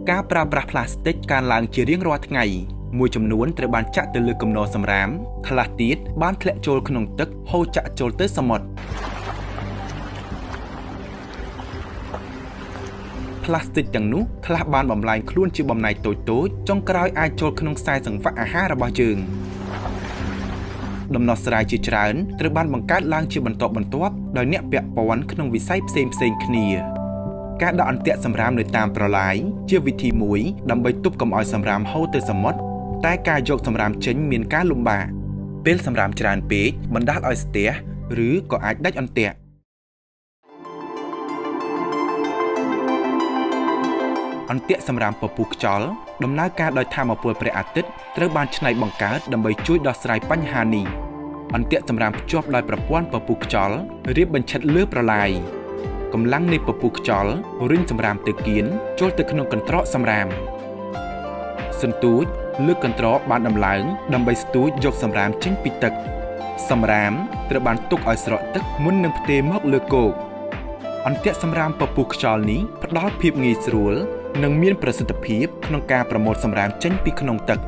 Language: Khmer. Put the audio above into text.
ការប្រើប្រាស់ផ្លាស្ទិកកើនឡើងជារៀងរាល់ថ្ងៃមួយចំនួនត្រូវបានចាក់ទៅលើគំនរសំរាមខ្លះទៀតបានធ្លាក់ចូលក្នុងទឹកហូរចាក់ចូលទៅសមុទ្រផ្លាស្ទិកទាំងនោះខ្លះបានបំលែងខ្លួនជាបំណែកតូចៗចុងក្រោយអាចចូលក្នុងខ្សែសង្វាក់អាហាររបស់យើងដំណោះស្រាយជាច្រើនត្រូវបានបង្កើតឡើងជាបន្តបន្ទាប់ដោយអ្នកពាក់ព័ន្ធក្នុងវិស័យផ្សេងៗគ្នាការដាក់អន្ទាក់សំរាមនៅតាមប្រឡាយជាវិធីមួយដើម្បីទប់កុំឲ្យសំរាមហូរទៅសមុទ្រតែការយកសំរាមចេញមានការលំបាកពេលសំរាមច្រើនពេកបណ្ដាលឲ្យស្ទះឬក៏អាចដាច់អន្ទាក់អន្ទាក់សំរាមពពុះខ្យល់ដំណើរការដោយថាមពលព្រះអាទិត្យត្រូវបានច្នៃបង្កើតដើម្បីជួយដោះស្រាយបញ្ហានេះអន្ទាក់សំរាមភ្ជាប់ដោយប្រព័ន្ធពពុះខ្យល់រៀបបញ្ឆិតលើប្រឡាយកម្លាំងនៃពពុះខ្យល់រុញសំរាមទៅគៀនចូលទៅក្នុងកន្ត្រកសំរាមសន្ទូចលើកកន្ត្រកបានដំឡើងដើម្បីស្ទូចយកសំរាមចេញពីទឹកសំរាមត្រូវបានទុកឲ្យស្រក់ទឹកមុននឹងផ្ទេរមកលើគោកអន្ទាក់សំរាមពពុះខ្យល់នេះផ្ដល់ភាពងាយស្រួលនិងមានប្រសិទ្ធភាពក្នុងការប្រមូលសំរាមចេញពីក្នុងទឹក